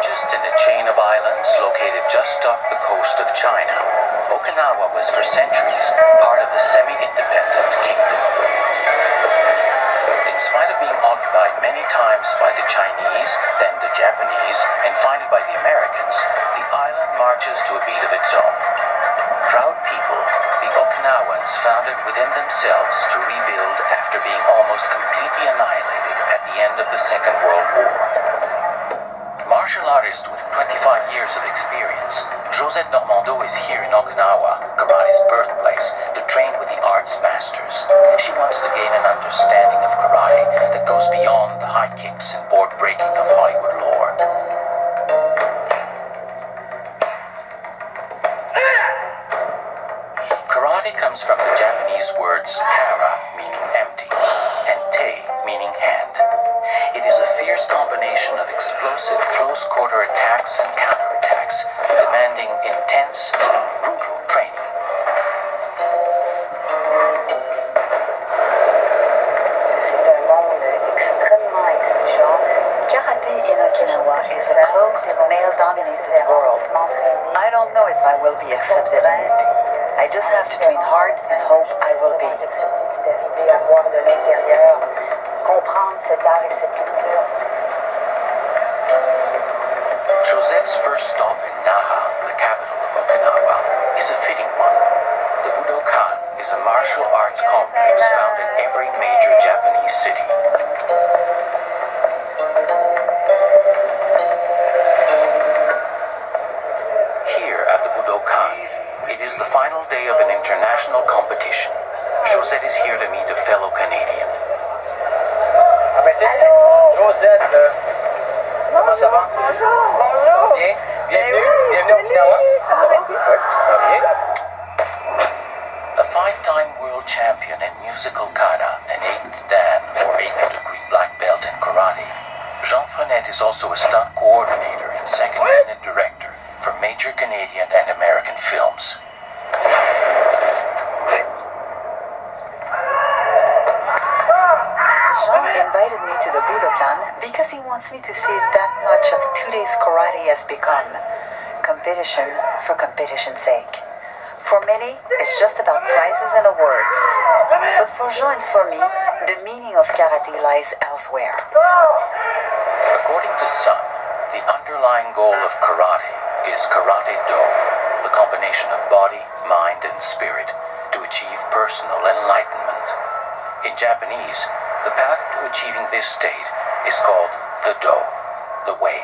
largest in a chain of islands located just off the coast of China, Okinawa was for centuries part of a semi-independent kingdom. In spite of being occupied many times by the Chinese, then the Japanese, and finally by the Americans, the island marches to a beat of its own. Proud people, the Okinawans found it within themselves to rebuild after being almost completely annihilated at the end of the Second World War. Martial artist with 25 years of experience, Josette Normando is here in Okinawa, karate's birthplace, to train with the arts masters. She wants to gain an understanding of karate that goes beyond the high kicks and board breaking of Hollywood lore. Karate comes from the Japanese words kara, meaning empty, and te, meaning hand. It is a fierce combination of explosive close-quarter attacks and counterattacks, demanding intense, even brutal training. C'est un monde extrêmement exigeant. Karate in Okinawa is a closed, male-dominated world. I don't know if I will be accepted in it. I just have to train hard and hope I will be. Comprendre cet art et cette culture. Josette's first stop in Naha, the capital of Okinawa, is a fitting one. The Budokan is a martial arts complex found in every major Japanese city. Here at the Budokan, it is the final day of an international competition. Josette is here to meet a fellow Canadian. Josette, comment ça va? Bonjour. Bien? Bienvenue à Okinawa. Bien. A five-time world champion in musical kata, an eighth dan or eighth degree black belt in karate, Jean Frenette is also a stunt coordinator and second unit director for major Canadian and American films. Jean invited me to the Budokan because he wants me to see that much of today's karate has become. Competition for competition's sake. For many, it's just about prizes and awards. But for Jean and for me, the meaning of karate lies elsewhere. According to some, the underlying goal of karate is karate do, the combination of body, mind, and spirit to achieve personal enlightenment. In Japanese, the path to achieving this state is called the do, the way.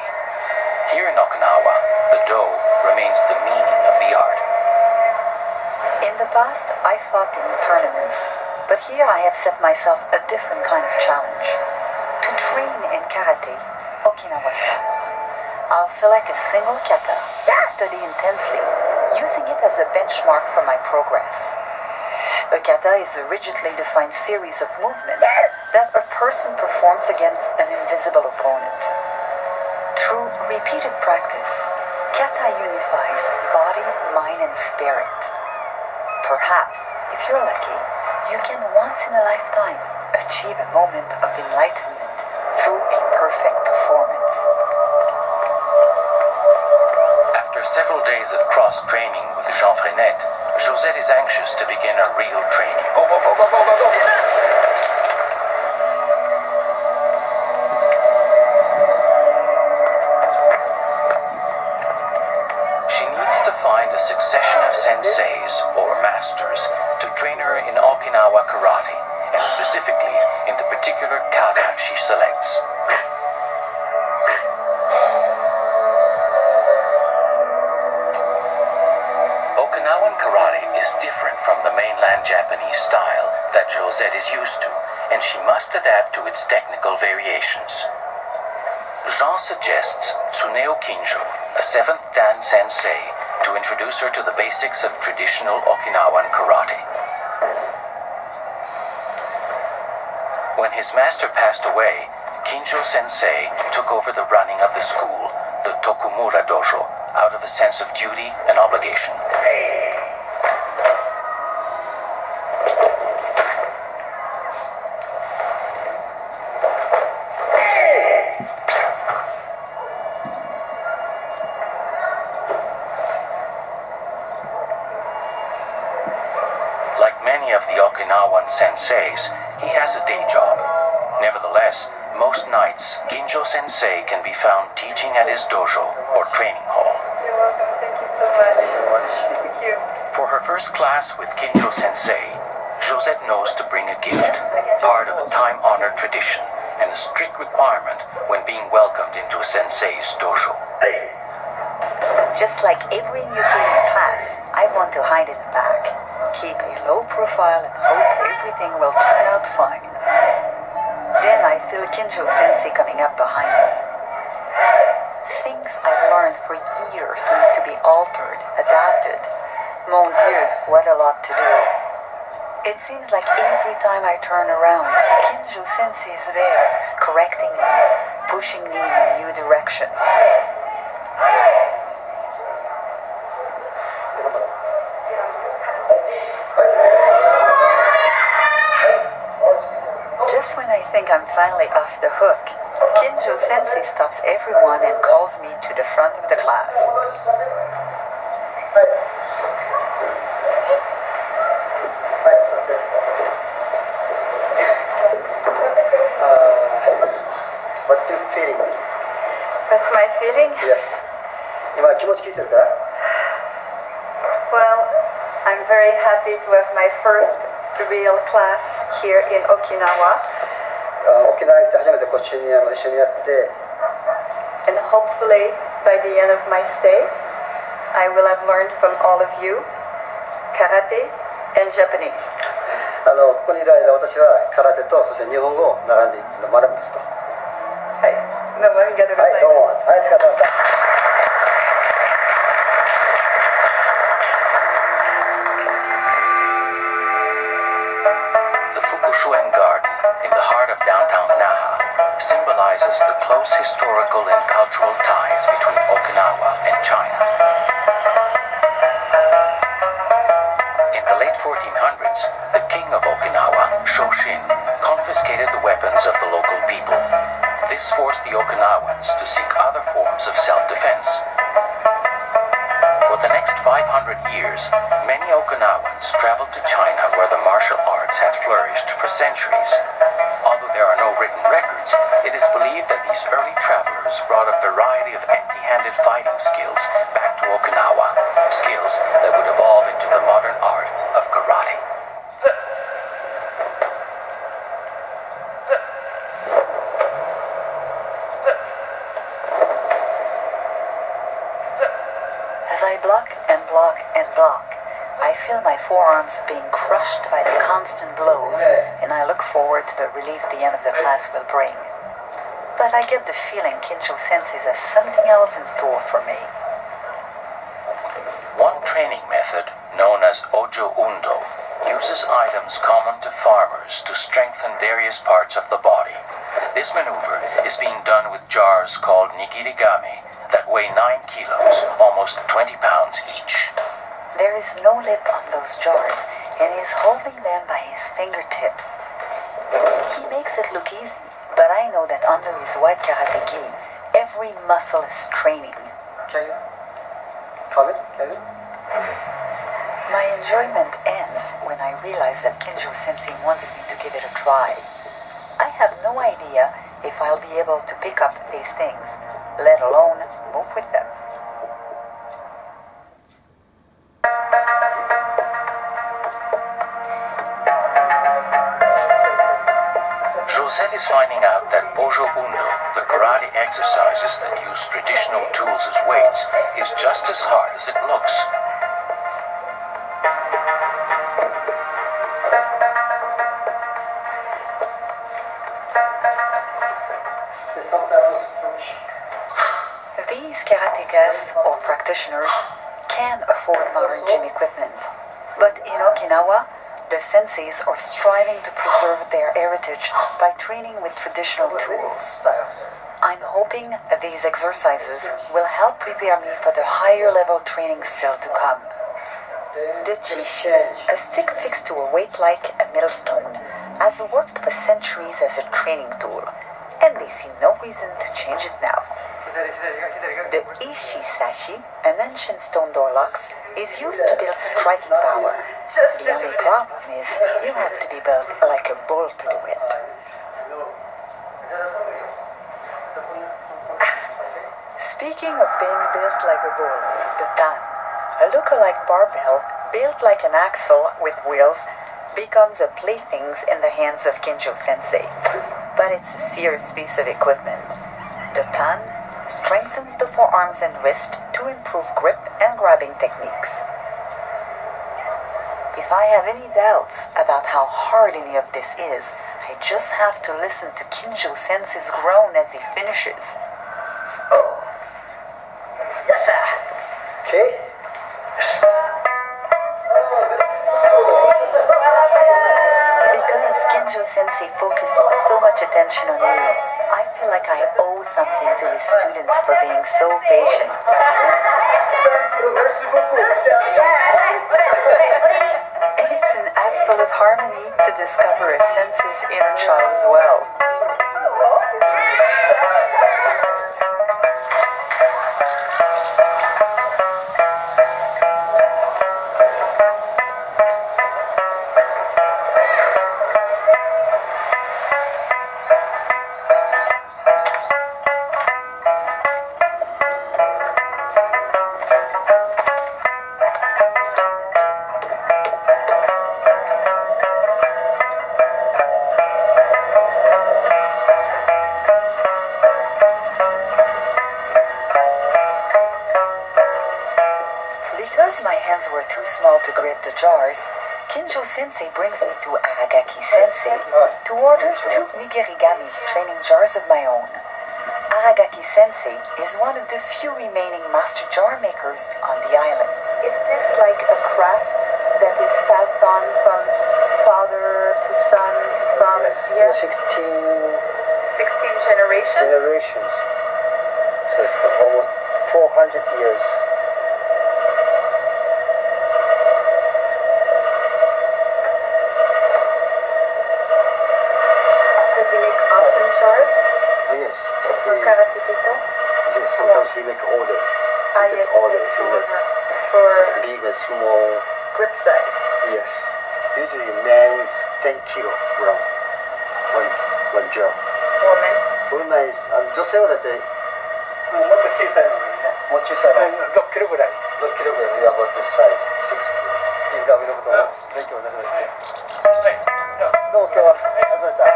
Here in Okinawa, the do remains the meaning of the art. In the past, I fought in tournaments, but here I have set myself a different kind of challenge. To train in karate, Okinawa style. I'll select a single kata to study intensely, using it as a benchmark for my progress. A kata is a rigidly defined series of movements that a person performs against an invisible opponent. Through repeated practice, kata unifies body, mind, and spirit. Perhaps, if you're lucky, you can once in a lifetime achieve a moment of enlightenment through a perfect performance. After several days of cross-training with Jean Frenette, Josette is anxious to begin her real training. Go. She needs to find a succession of senseis, or masters, to train her in Okinawa karate, and specifically in the particular kata she selects. Okinawan karate is different from the mainland Japanese style that Josette is used to, and she must adapt to its technical variations. Jean suggests Tsuneo Kinjo, a 7th Dan sensei, to introduce her to the basics of traditional Okinawan karate. When his master passed away, Kinjo sensei took over the running of the school, the Tokumura Dojo, out of a sense of duty and obligation. of the Okinawan senseis, he has a day job. Nevertheless, most nights, Kinjo Sensei can be found teaching at his dojo or training hall. You're welcome. Thank you so much. Thank you. For her first class with Kinjo Sensei, Josette knows to bring a gift, part of a time-honored tradition and a strict requirement when being welcomed into a sensei's dojo. Just like every new kid in class, I want to hide in the back, keep a low profile and hope everything will turn out fine. Then I feel Kinjo Sensei coming up behind me. Things I've learned for years need to be altered, adapted. Mon Dieu, what a lot to do. It seems like every time I turn around, Kinjo Sensei is there, correcting me, pushing me in a new direction. Just when I think I'm finally off the hook, Kinjo Sensei stops everyone and calls me to the front of the class. What do you feeling? That's my feeling. Yes. 今気持ち聞いてるから Well, I'm very happy to have my first real class here in Okinawa. 沖縄に来て初めてこっちに一緒にやって And hopefully, by the end of my stay, I will have learned from all of you karate and Japanese. ここにいる間私は空手とそして日本語を並んで学ぶんですと。はい、どうもありがとうございます。はい、どうも。はい、お疲れ様でした。The Fukushuen Garden in the heart of downtown Naha symbolizes the close historical and cultural ties between Okinawa and China. In the late 1400s, the king of Okinawa, Shoshin, confiscated the weapons of the local people. This forced the Okinawans to seek other forms of self-defense. For the next 500 years, many Okinawans traveled to China where the martial arts had flourished for centuries. Although there are no written records, it is believed that these early travelers brought a variety of empty-handed fighting skills back to Okinawa, skills that would evolve into the modern art of karate. As I block and block and block, I feel my forearms being crushed by the constant blows, and I look forward to the relief the end of the class will bring. But I get the feeling Kinjo Sensei has something else in store for me. One training method, known as Ojo Undo, uses items common to farmers to strengthen various parts of the body. This maneuver is being done with jars called nigirigami that weigh 9 kilos, almost 20 pounds each. There is no lip on those jars, and he is holding them by his fingertips. He makes it look easy, but I know that under his white karate gi, every muscle is straining. Can you come in? Can you? My enjoyment ends when I realize that Kinjo Sensei wants me to give it a try. I have no idea if I'll be able to pick up these things, let alone move with them. Josette is finding out that Ojo Undo, the karate exercises that use traditional tools as weights, is just as hard as it looks. These karatekas or practitioners can afford modern gym equipment, but in Okinawa, the senseis are striving to preserve their heritage by training with traditional tools. I'm hoping these exercises will help prepare me for the higher level training still to come. The chishi, a stick fixed to a weight like a millstone, has worked for centuries as a training tool, and they see no reason to change it now. The ishisashi, an ancient stone door lock, is used to build striking power, The only problem is you have to be built like a bull to do it. Speaking of being built like a bull, the tan, a look-alike barbell built like an axle with wheels, becomes a plaything in the hands of Kinjo Sensei. But it's a serious piece of equipment. The tan strengthens the forearms and wrist to improve grip and grabbing techniques. If I have any doubts about how hard any of this is, I just have to listen to Kinjo Sensei's groan as he finishes. Oh. Yes, sir. Okay. Because Kinjo Sensei focused so much attention on me, I feel like I owe something to his students for being so patient. Merci beaucoup. And it's in absolute harmony to discover a sensei's inner child as well. Because my hands were too small to grip the jars, Kinjo Sensei brings me to Aragaki Sensei to order 2 nigirigami training jars of my own. Aragaki Sensei is one of the few remaining master jar makers on the island. Is this like a craft that is passed on from father to son to father? Yes. Yeah. 16 16 generations? generations. So almost 400 years. Does he make often jars Yes. for karate people? Yes, sometimes he make order. Ah, He yes, make order. make He order make for big and small. grip size. Yes. Usually man is 10 kilogram. One jar. Woman. Woman is 女性はだってもっと小さいのにね。もう小さいの6キロぐらい。 6キロぐらい we are about this size 6キロ人が上のことを勉強なさいましてはい。どうも今日はありがとうございましたじ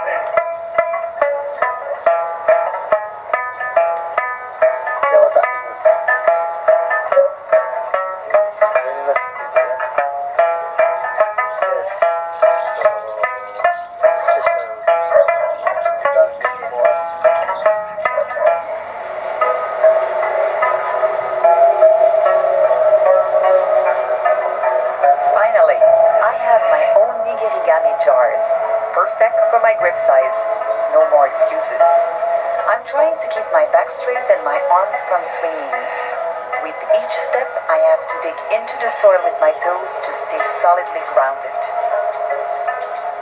ゃあまた行きますVery nice people, yeah? Yes. So, special for us. Finally, I have my own nigirigami jars, perfect for my grip size. No more excuses. I'm trying to keep my back straight and my arms from swinging. With each step, I have to dig into the soil with my toes to stay solidly grounded.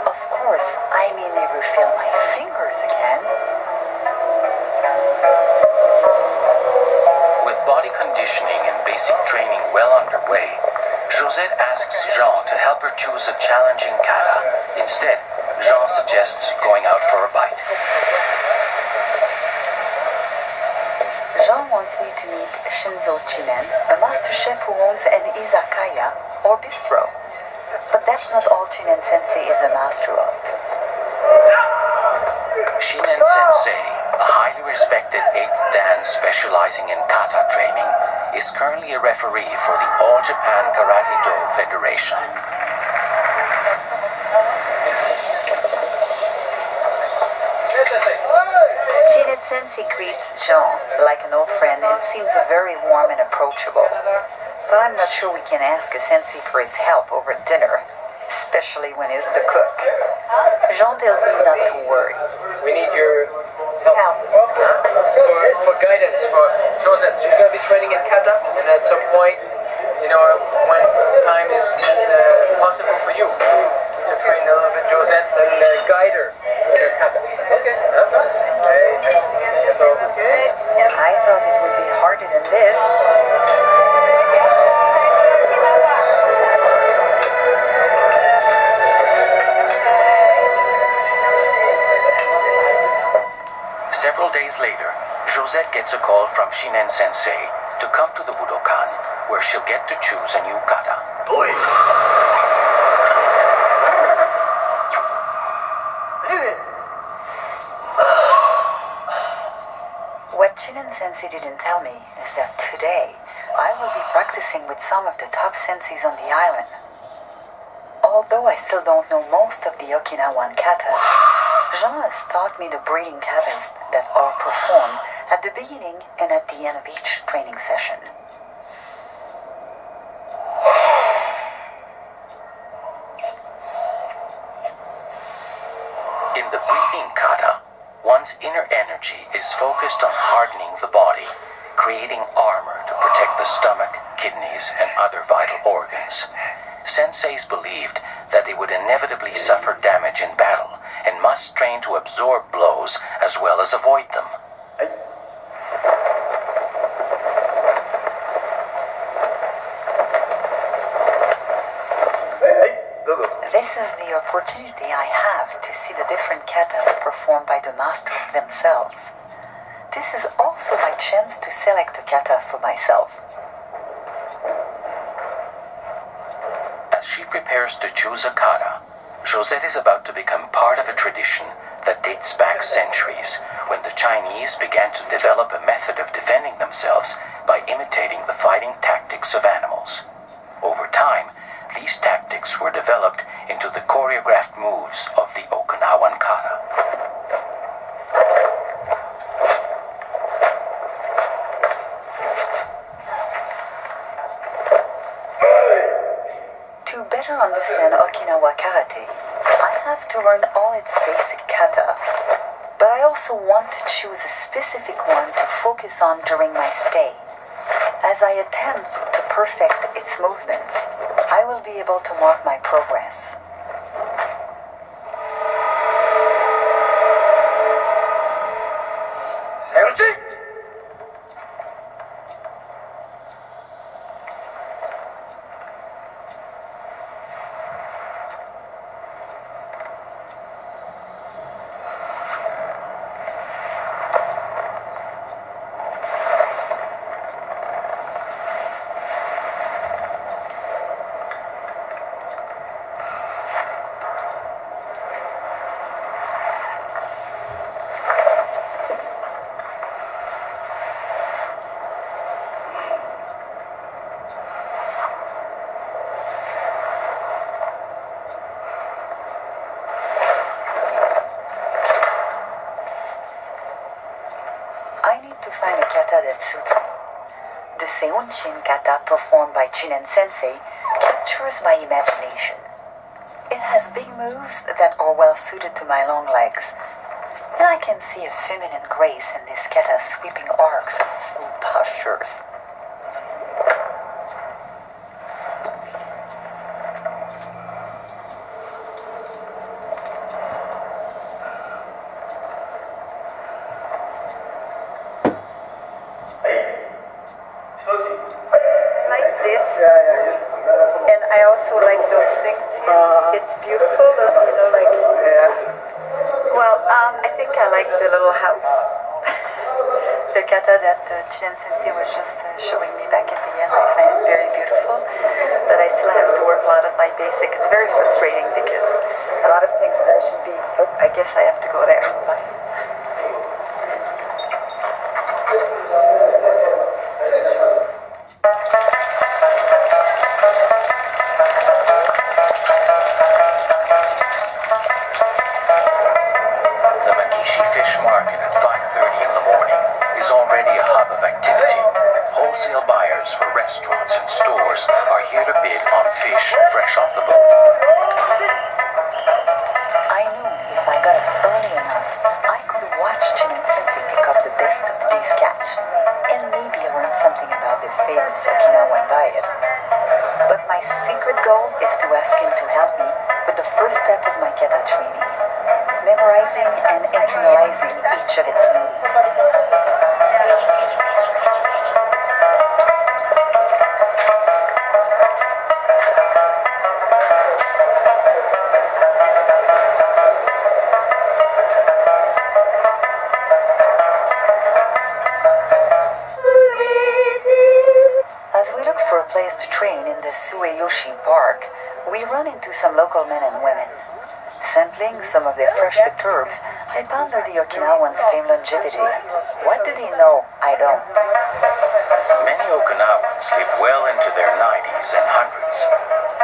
Of course, I may never feel my fingers again. With body conditioning and basic training well underway, Josette asks Jean to help her choose a challenging kata. Instead, Jean suggests going out for a bite. Jean wants me to meet Shinzo Chinen, a master chef who owns an izakaya, or bistro. But that's not all Chinen Sensei is a master of. Shinen Sensei, a highly respected 8th Dan specializing in kata training, is currently a referee for the All Japan Karate Do Federation. Chinen Sensei greets Jean like an old friend and seems very warm and approachable. But I'm not sure we can ask a sensei for his help over dinner, especially when he's the cook. Jean tells me not to worry. We need your help. For guidance for Josette. She's going to be training in kata, and at some point, you know, when time is possible for you to train a little bit Josette and guide her with her kata. Okay. I thought it would be harder than this. days later, Josette gets a call from Shinen Sensei to come to the Budokan, where she'll get to choose a new kata. What Shinen Sensei didn't tell me is that today I will be practicing with some of the top senseis on the island. Although I still don't know most of the Okinawan katas, Jean has taught me the breathing katas that are performed at the beginning and at the end of each training session. In the breathing kata, one's inner energy is focused on hardening the body, creating armor to protect the stomach, kidneys, and other vital organs. Senseis believed that they would inevitably suffer damage in battle and must train to absorb blows as well as avoid them. This is the opportunity I have to see the different katas performed by the masters themselves. This is also my chance to select a kata for myself. As she prepares to choose a kata, Josette is about to become part of a tradition that dates back centuries, when the Chinese began to develop a method of defending themselves by imitating the fighting tactics of animals. Over time, these tactics were developed into the choreographed moves of the Okinawan kata. To better understand Okinawa karate, I have to learn all its basic kata, but I also want to choose a specific one to focus on during my stay. As I attempt to perfect its movements, I will be able to mark my progress. I need to find a kata that suits me. The Seunchin kata performed by Shinen Sensei captures my imagination. It has big moves that are well suited to my long legs, and I can see a feminine grace in this kata's sweeping arcs and smooth postures. Like this, and I also like those things here. It's beautiful, like. Well, I think I like the little house. The kata that Shinen Sensei was just showing me back at the end. I find it very beautiful, but I still have to work a lot on my basic. It's very frustrating because a lot of things that I should be. Oh, I guess I have to go there. Bye. The Makishi Fish Market at 5:30 in the morning is already a hub of activity. Wholesale buyers for restaurants and stores are here to bid on fish fresh off the boat. I knew if I got up early enough, I could watch Shinen Sensei pick up the best of these catch, and maybe learn something about the famous Okinawan diet. But my secret goal is to ask him to help me with the first step of my kata training, memorizing and internalizing each of its moves. in the Sueyoshi Park, we run into some local men and women. Sampling some of their fresh picked herbs, I ponder the Okinawans' fame longevity. What do they know? I don't. Many Okinawans live well into their 90s and 100s.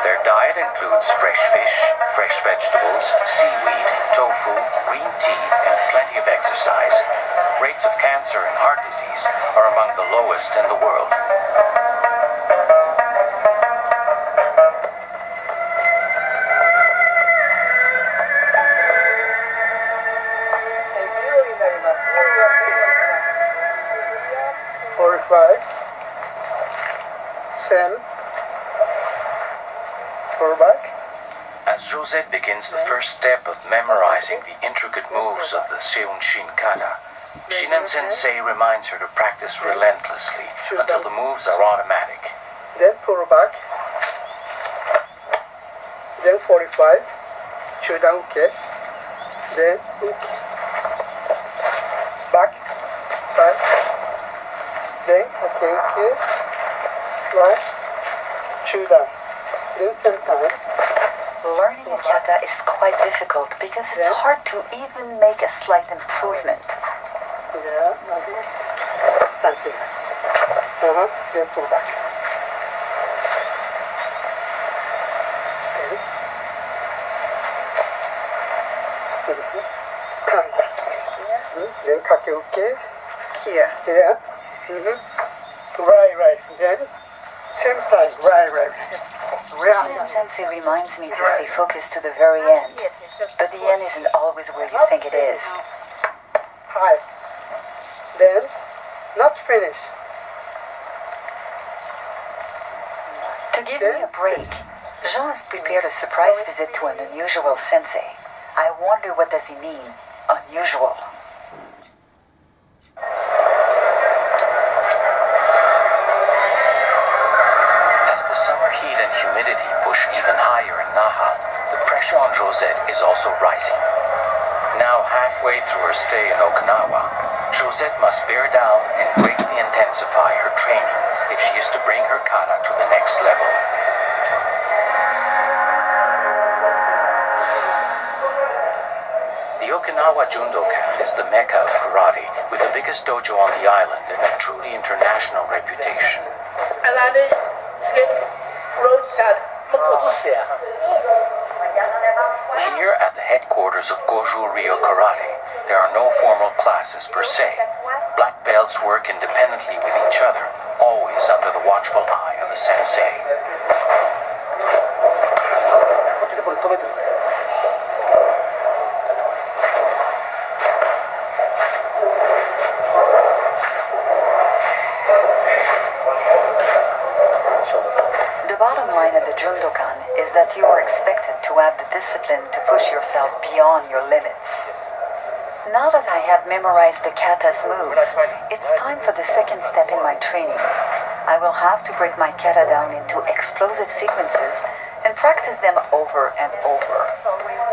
Their diet includes fresh fish, fresh vegetables, seaweed, tofu, green tea, and plenty of exercise. Rates of cancer and heart disease are among the lowest in the world. As Josette begins the first step of memorizing the intricate moves of the Seiunshin kata, Shinen Sensei reminds her to practice relentlessly until the moves are automatic. Then pull back. Then 45. Chudan uke. Then uke. Back. Side. Then okay, uke. Right. Chudan. Then same time. Learning a kata is quite difficult because it's hard to even make a slight improvement. Yeah, maybe something. Then pull back. Okay. Come back. Then kake uke. Here. Yeah. Right. Then same time. Right. Shinen Sensei reminds me to stay focused to the very end, but the end isn't always where you think it is. High. Then, not finish. To give me a break, Jean has prepared a surprise visit to an unusual sensei. I wonder, what does he mean, unusual? As the summer heat and humidity push even higher in Naha, the pressure on Josette is also rising. Now halfway through her stay in Okinawa, Josette must bear down and greatly intensify her training if she is to bring her kata to the next level. The Okinawa Jundokan is the mecca of karate, with the biggest dojo on the island and a truly international reputation. Here at the headquarters of Goju Ryo Karate, there are no formal classes per se. Black belts work independently with each other, always under the watchful eye of a sensei. The bottom line of the Jundokan is that you are expected to have the discipline to push yourself beyond your limits. Now that I have memorized the kata's moves, it's time for the second step in my training. I will have to break my kata down into explosive sequences and practice them over and over.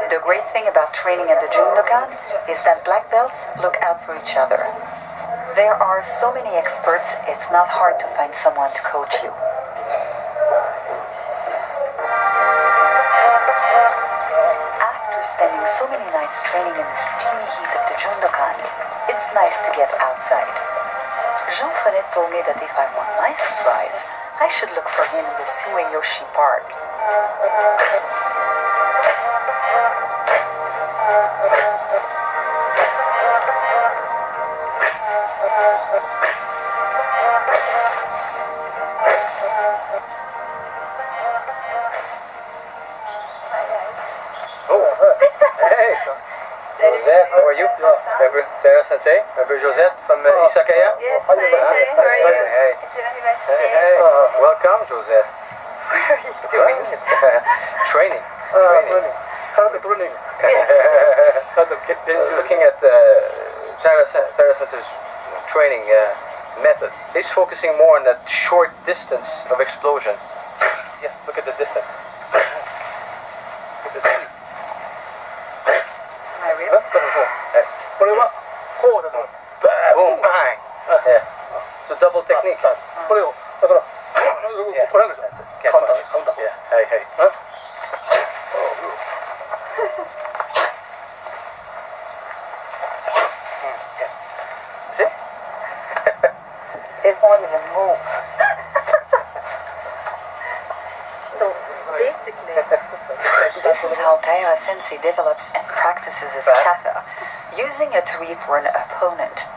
The great thing about training at the Jundokan is that black belts look out for each other. There are so many experts, it's not hard to find someone to coach you. Spending so many nights training in the steamy heat of the Jundokan, it's nice to get outside. Jean Fonet told me that if I want my surprise, I should look for him in the Sueyoshi Park. Josette, how are you? Remember Sarah Sensei? Remember Josette from Isakaya? Yes, hi, how are you? Hey. Hey. Welcome, Josette. What are you doing? Training. Training. Looking at Tara Sensei's training method. He's focusing more on that short distance of explosion. Yeah, look at the distance. Look at the My ribs? Boom, bang. Yeah. It's a double technique. Yeah. That's it. Can't punch. Taira Sensei develops and practices his kata, using a tree for an opponent.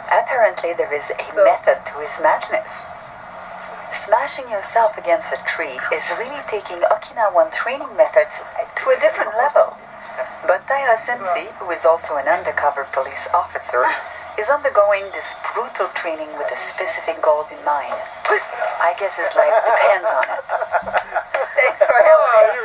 Apparently, there is a method to his madness. Smashing yourself against a tree is really taking Okinawan training methods to a different level. But Taira Sensei, who is also an undercover police officer, is undergoing this brutal training with a specific goal in mind. I guess his life depends on it. Thanks for helping.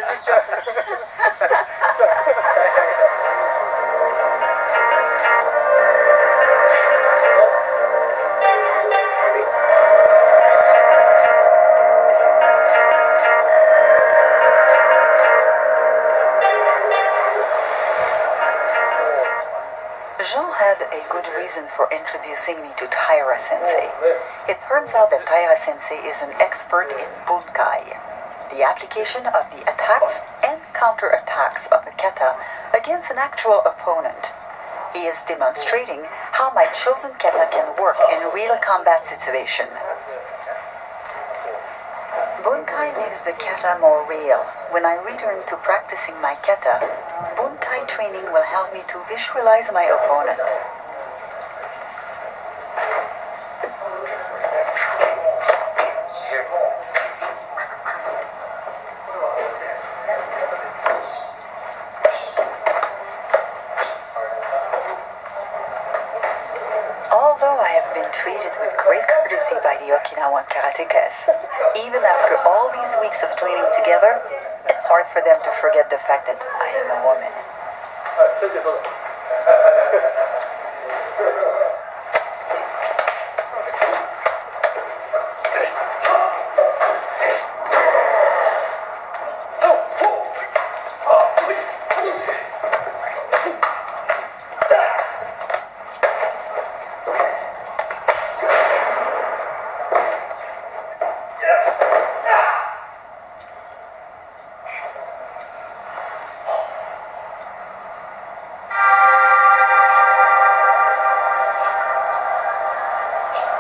Jean had a good reason for introducing me to Taira Sensei. It turns out that Taira Sensei is an expert in bunkai, the application of the attacks and counterattacks of a kata against an actual opponent. He is demonstrating how my chosen kata can work in a real combat situation. Bunkai makes the kata more real. When I return to practicing my kata, bunkai training will help me to visualize my opponent. Although I have been treated with great courtesy by the Okinawan karatekas, even after all these weeks of training together, it's hard for them to forget the fact that I am a woman.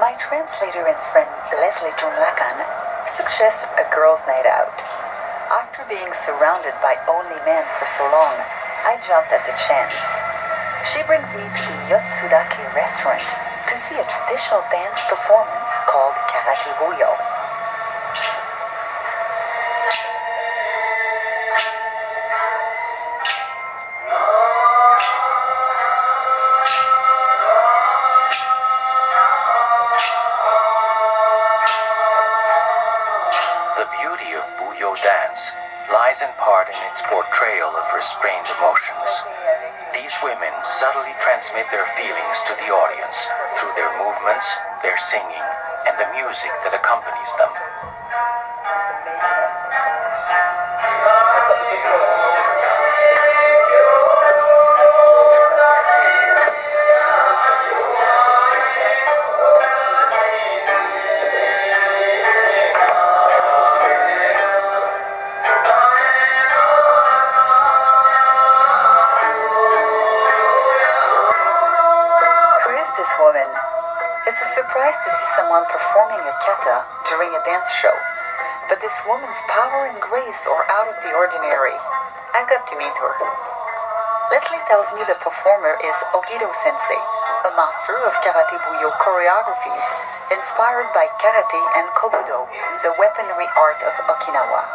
My translator and friend Leslie Jundokan suggests a girls' night out. After being surrounded by only men for so long, I jumped at the chance. She brings me to the Yotsudake restaurant to see a traditional dance performance called Karate Buyo. The beauty of Buyo dance lies in part in its portrayal of restrained emotions. These women subtly transmit their feelings to the audience through their movements, their singing, and the music that accompanies them. Woman. It's a surprise to see someone performing a kata during a dance show, but this woman's power and grace are out of the ordinary. I've got to meet her. Leslie tells me the performer is Ogido Sensei, a master of Karate Buyo choreographies inspired by karate and kobudo, the weaponry art of Okinawa.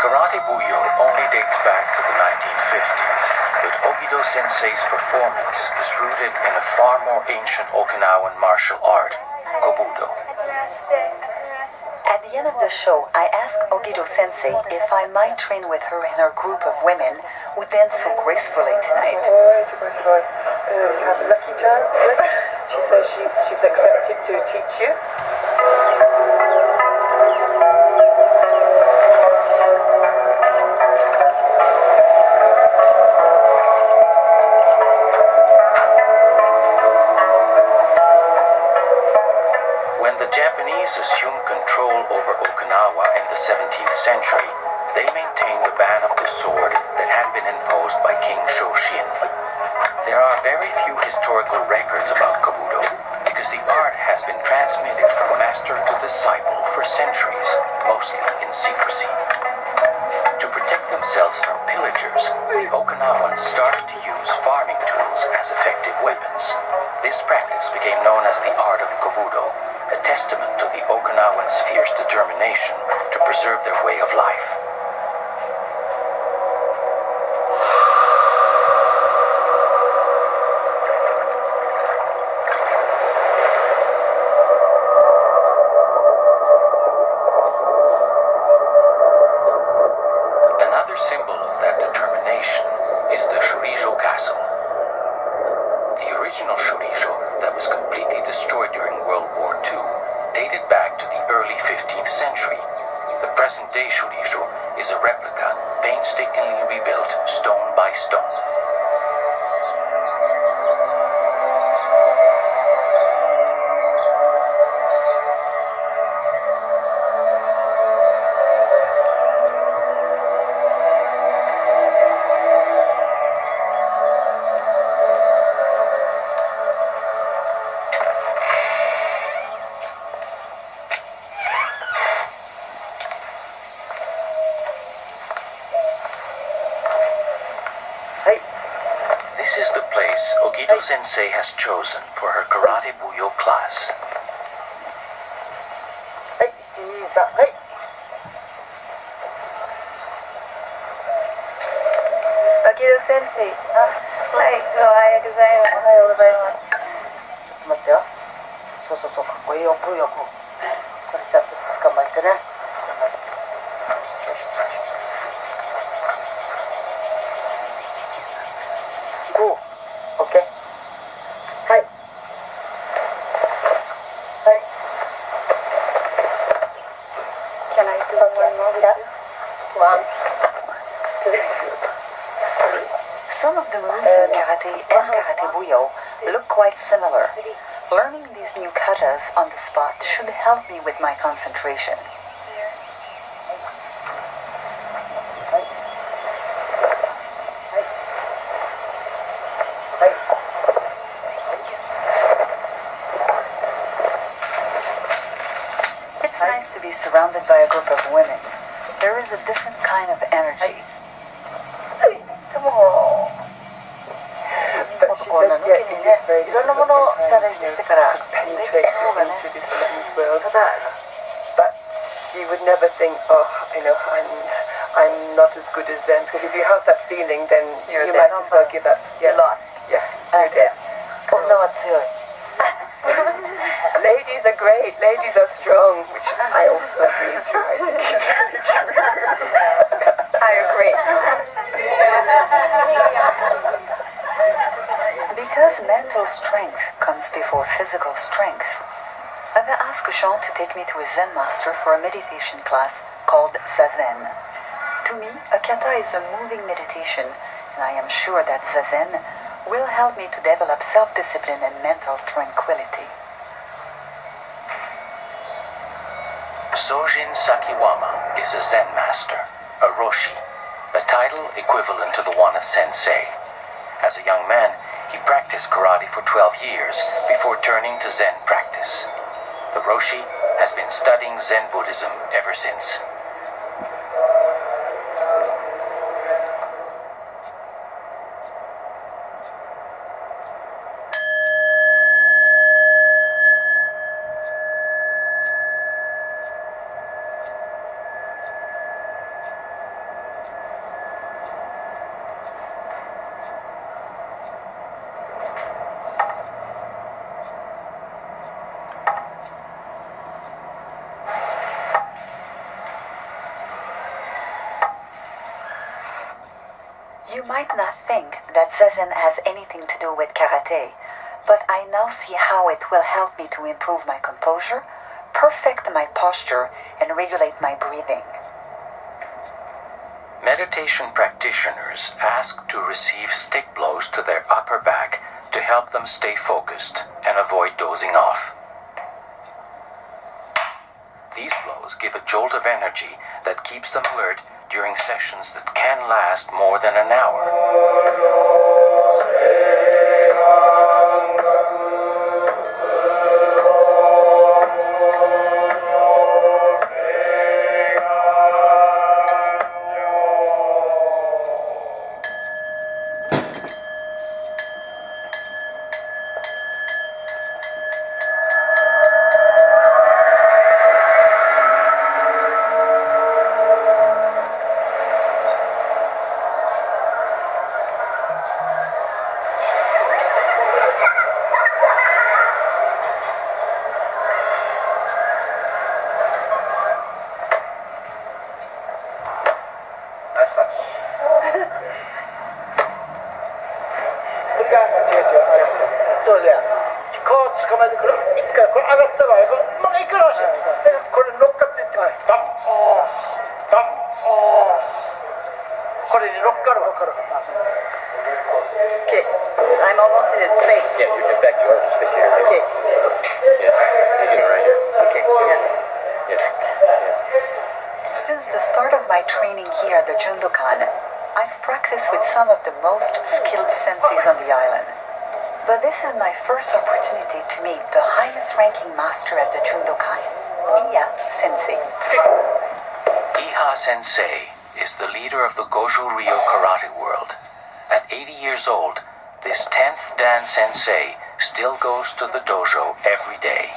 Karate Buyo only dates back to the 1950s, but Ogido Sensei's performance is rooted in a far more ancient Okinawan martial art, kobudo. At the end of the show, I asked Ogido Sensei if I might train with her and her group of women who dance so gracefully tonight. You have a lucky chance. She says she's accepted to teach you. When the Japanese assumed control over Okinawa in the 17th century, they maintained the ban of the sword that had been imposed by King Shoshin. There are very few historical records about kobudo because the art has been transmitted from master to disciple for centuries, mostly in secrecy. To protect themselves themselves from pillagers, the Okinawans started to use farming tools as effective weapons. This practice became known as the art of kobudo, a testament to the Okinawans' fierce determination to preserve their way of life. Is a replica, painstakingly rebuilt stone by stone. This is the place Ogido-sensei has chosen for her karate buyo class. Ogido sensei. はい、おはようございます。おはようございます。待ってよ。そうそうそう、かっこいいよ、ブーよ、ブー。これちゃんと捕まえてね。ブー、オッケー。はい。はい。Can I do one more? One, two, Some of the moves in karate and karate buyo look quite similar. Learning these new katas on the spot should help me with my concentration. It's nice to be surrounded by a group of women. There is a different kind of energy. But she said, yeah, it is very difficult penetrate into this man's world. But she would never think, oh, you know, I'm not as good as them. Because if you have that feeling, then you might as well give up. You're lost. Yeah, you're dead. Ladies are great. Ladies are strong, which I also agree to. I think it's really true. I agree. Because mental strength comes before physical strength, I've asked Jean to take me to a Zen master for a meditation class called Zazen. To me, a kata is a moving meditation, and I am sure that Zazen will help me to develop self-discipline and mental tranquility. Sojin Sakiwama is a Zen master, a Roshi, a title equivalent to the one of sensei. As a young man, he practiced karate for 12 years before turning to Zen practice. The Roshi has been studying Zen Buddhism ever since. You might not think that Zazen has anything to do with karate, but I now see how it will help me to improve my composure, perfect my posture, and regulate my breathing. Meditation practitioners ask to receive stick blows to their upper back to help them stay focused and avoid dozing off. These blows give a jolt of energy that keeps them alert during sessions that can last more than an hour. my training here at the Jundokan, I've practiced with some of the most skilled senseis on the island. But this is my first opportunity to meet the highest ranking master at the Jundokan, Iya Sensei. Iha Sensei is the leader of the Goju Ryo karate world. At 80 years old, this 10th Dan Sensei still goes to the dojo every day.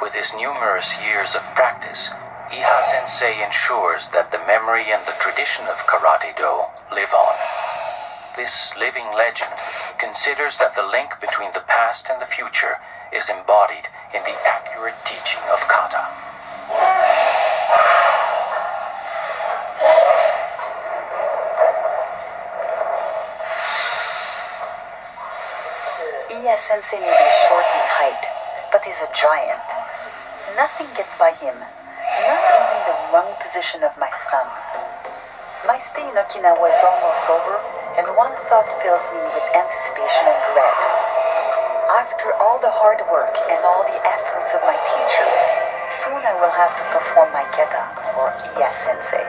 With his numerous years of practice, Iha Sensei ensures that the memory and the tradition of Karate-do live on. This living legend considers that the link between the past and the future is embodied in the accurate teaching of kata. Iya Sensei may be short in height, but is a giant. Nothing gets by him, not even the wrong position of my thumb. My stay in Okinawa is almost over, and one thought fills me with anticipation and dread. After all the hard work and all the efforts of my teachers, soon I will have to perform my kata for Iya Sensei.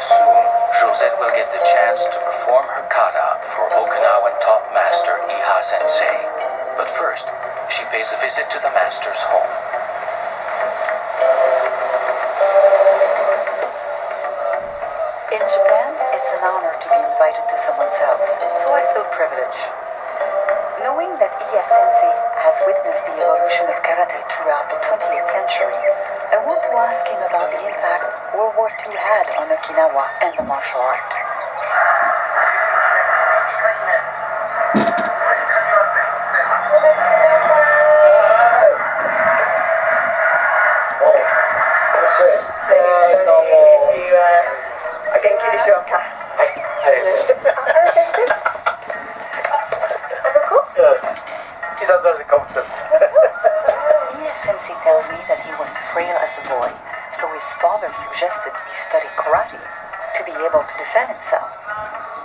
Soon, Josette will get the chance to perform her kata for Okinawan top master Iha Sensei. But first, she pays a visit to the master's home. In Japan, it's an honor to be invited to someone's house, so I feel privileged. Knowing that Iya Sensei has witnessed the evolution of karate throughout the 20th century, I want to ask him about the impact World War II had on Okinawa and the martial art. Iya Sensei tells me that he was frail as a boy, so his father suggested he study karate to be able to defend himself.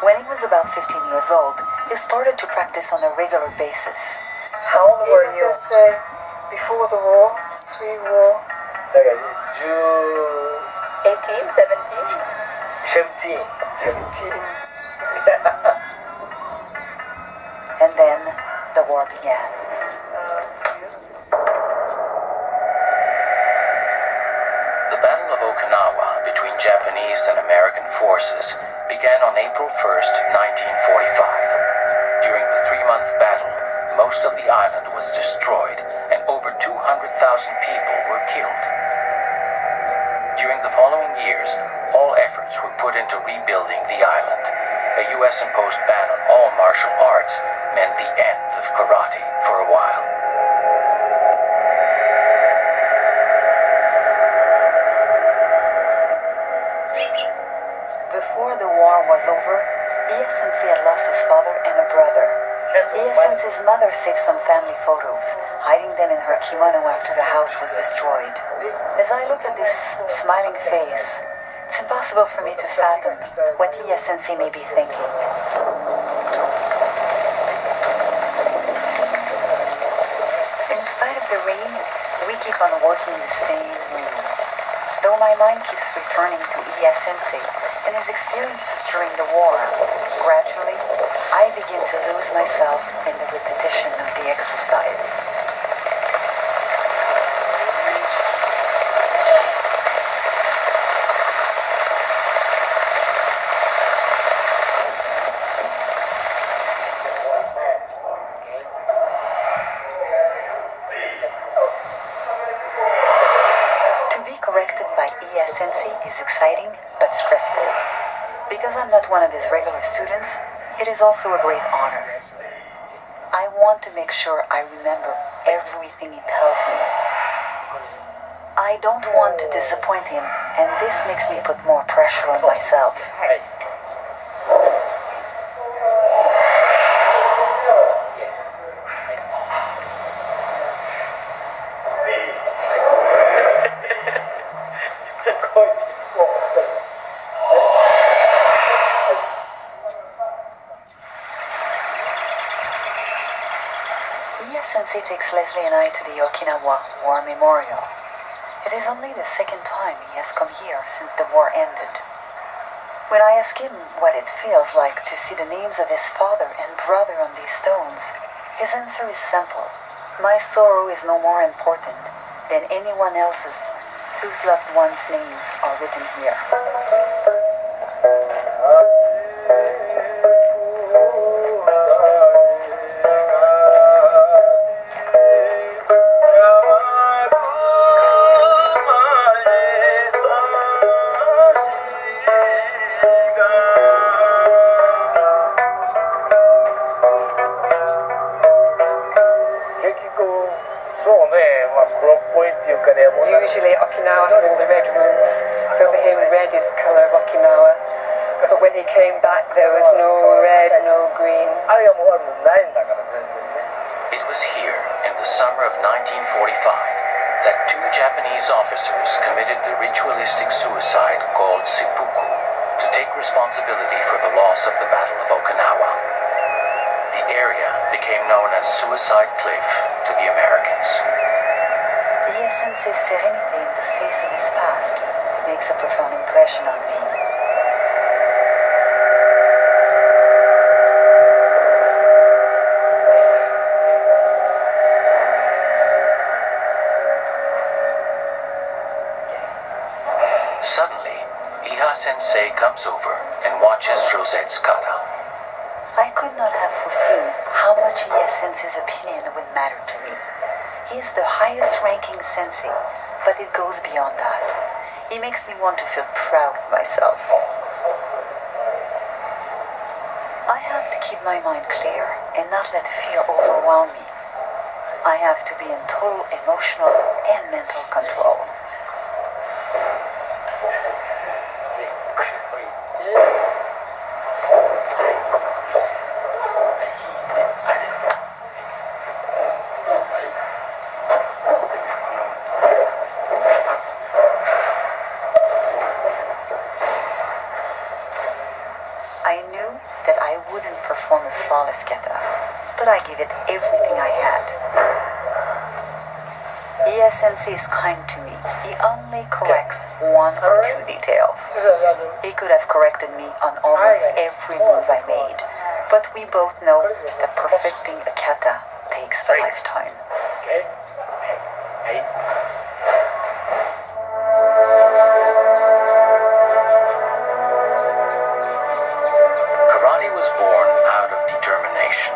When he was about 15 years old, he started to practice on a regular basis. How old were you? Before the war? Pre-war? 18, 17? 17. And then the war began. The Battle of Okinawa between Japanese and American forces began on April 1st, 1945. During the 3-month battle, most of the island was destroyed and over 200,000 people were killed. During the following years, all efforts were put into rebuilding the island. A US-imposed ban on all martial arts meant the end of karate for a while. Before the war was over, Iya Sensei had lost his father and a brother. Iya Sensei's mother saved some family photos, hiding them in her kimono after the house was destroyed. As I look at this smiling face, it's impossible for me to fathom what Iya Sensei may be thinking. In spite of the rain, we keep on working the same moves. Though my mind keeps returning to Iya Sensei and his experiences during the war, gradually, I begin to lose myself in the repetition of the exercise. To be corrected by Iya Sensei is exciting but stressful. Because I'm not one of his regular students, it is also a great honor. I want to make sure I remember everything he tells me. I don't want to disappoint him, and this makes me put more pressure on myself. takes Leslie and I to the Okinawa War Memorial. It is only the second time he has come here since the war ended. When I ask him what it feels like to see the names of his father and brother on these stones, his answer is simple. My sorrow is no more important than anyone else's whose loved ones' names are written here. Usually Okinawa has all the red roofs, so for him red is the colour of Okinawa. But when he came back there was no red, no green. It was here, in the summer of 1945, that two Japanese officers committed the ritualistic suicide called seppuku to take responsibility for the loss of the Battle of Okinawa. The area became known as Suicide Cliff to the Americans. Sensei's serenity in the face of his past makes a profound impression on me. Suddenly, Iha Sensei comes over and watches Josette's kata. I could not have foreseen how much Iha Sensei's opinion would matter to me. He is the highest ranking sensei, but it goes beyond that. He makes me want to feel proud of myself. I have to keep my mind clear and not let fear overwhelm me. I have to be in total emotional and mental control. I knew that I wouldn't perform a flawless kata, but I gave it everything I had. Iha Sensei is kind to me. He only corrects one or two details. He could have corrected me on almost every move I made, but we both know that perfecting a kata takes a lifetime. Karate was born out of determination.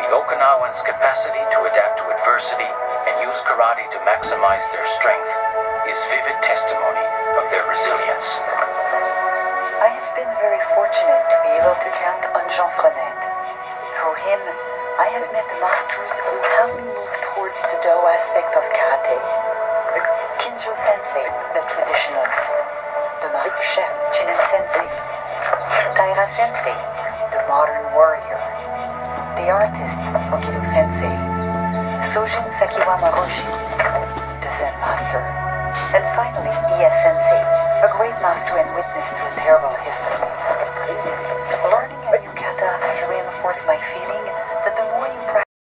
The Okinawans' capacity to adapt to adversity and use karate to maximize their strength is vivid testimony of their resilience. I have been very fortunate to be able to count on Jean Frenette. Through him, I have met the masters who helped me move towards the Do aspect of karate. Kinjo Sensei, the traditionalist. The master chef, Chinen Sensei. Taira Sensei, the modern warrior. The artist, Okido Sensei. Sojin Sakiwama Roshi, the Zen master. And finally, Iha Sensei, a great master and witness to a terrible history.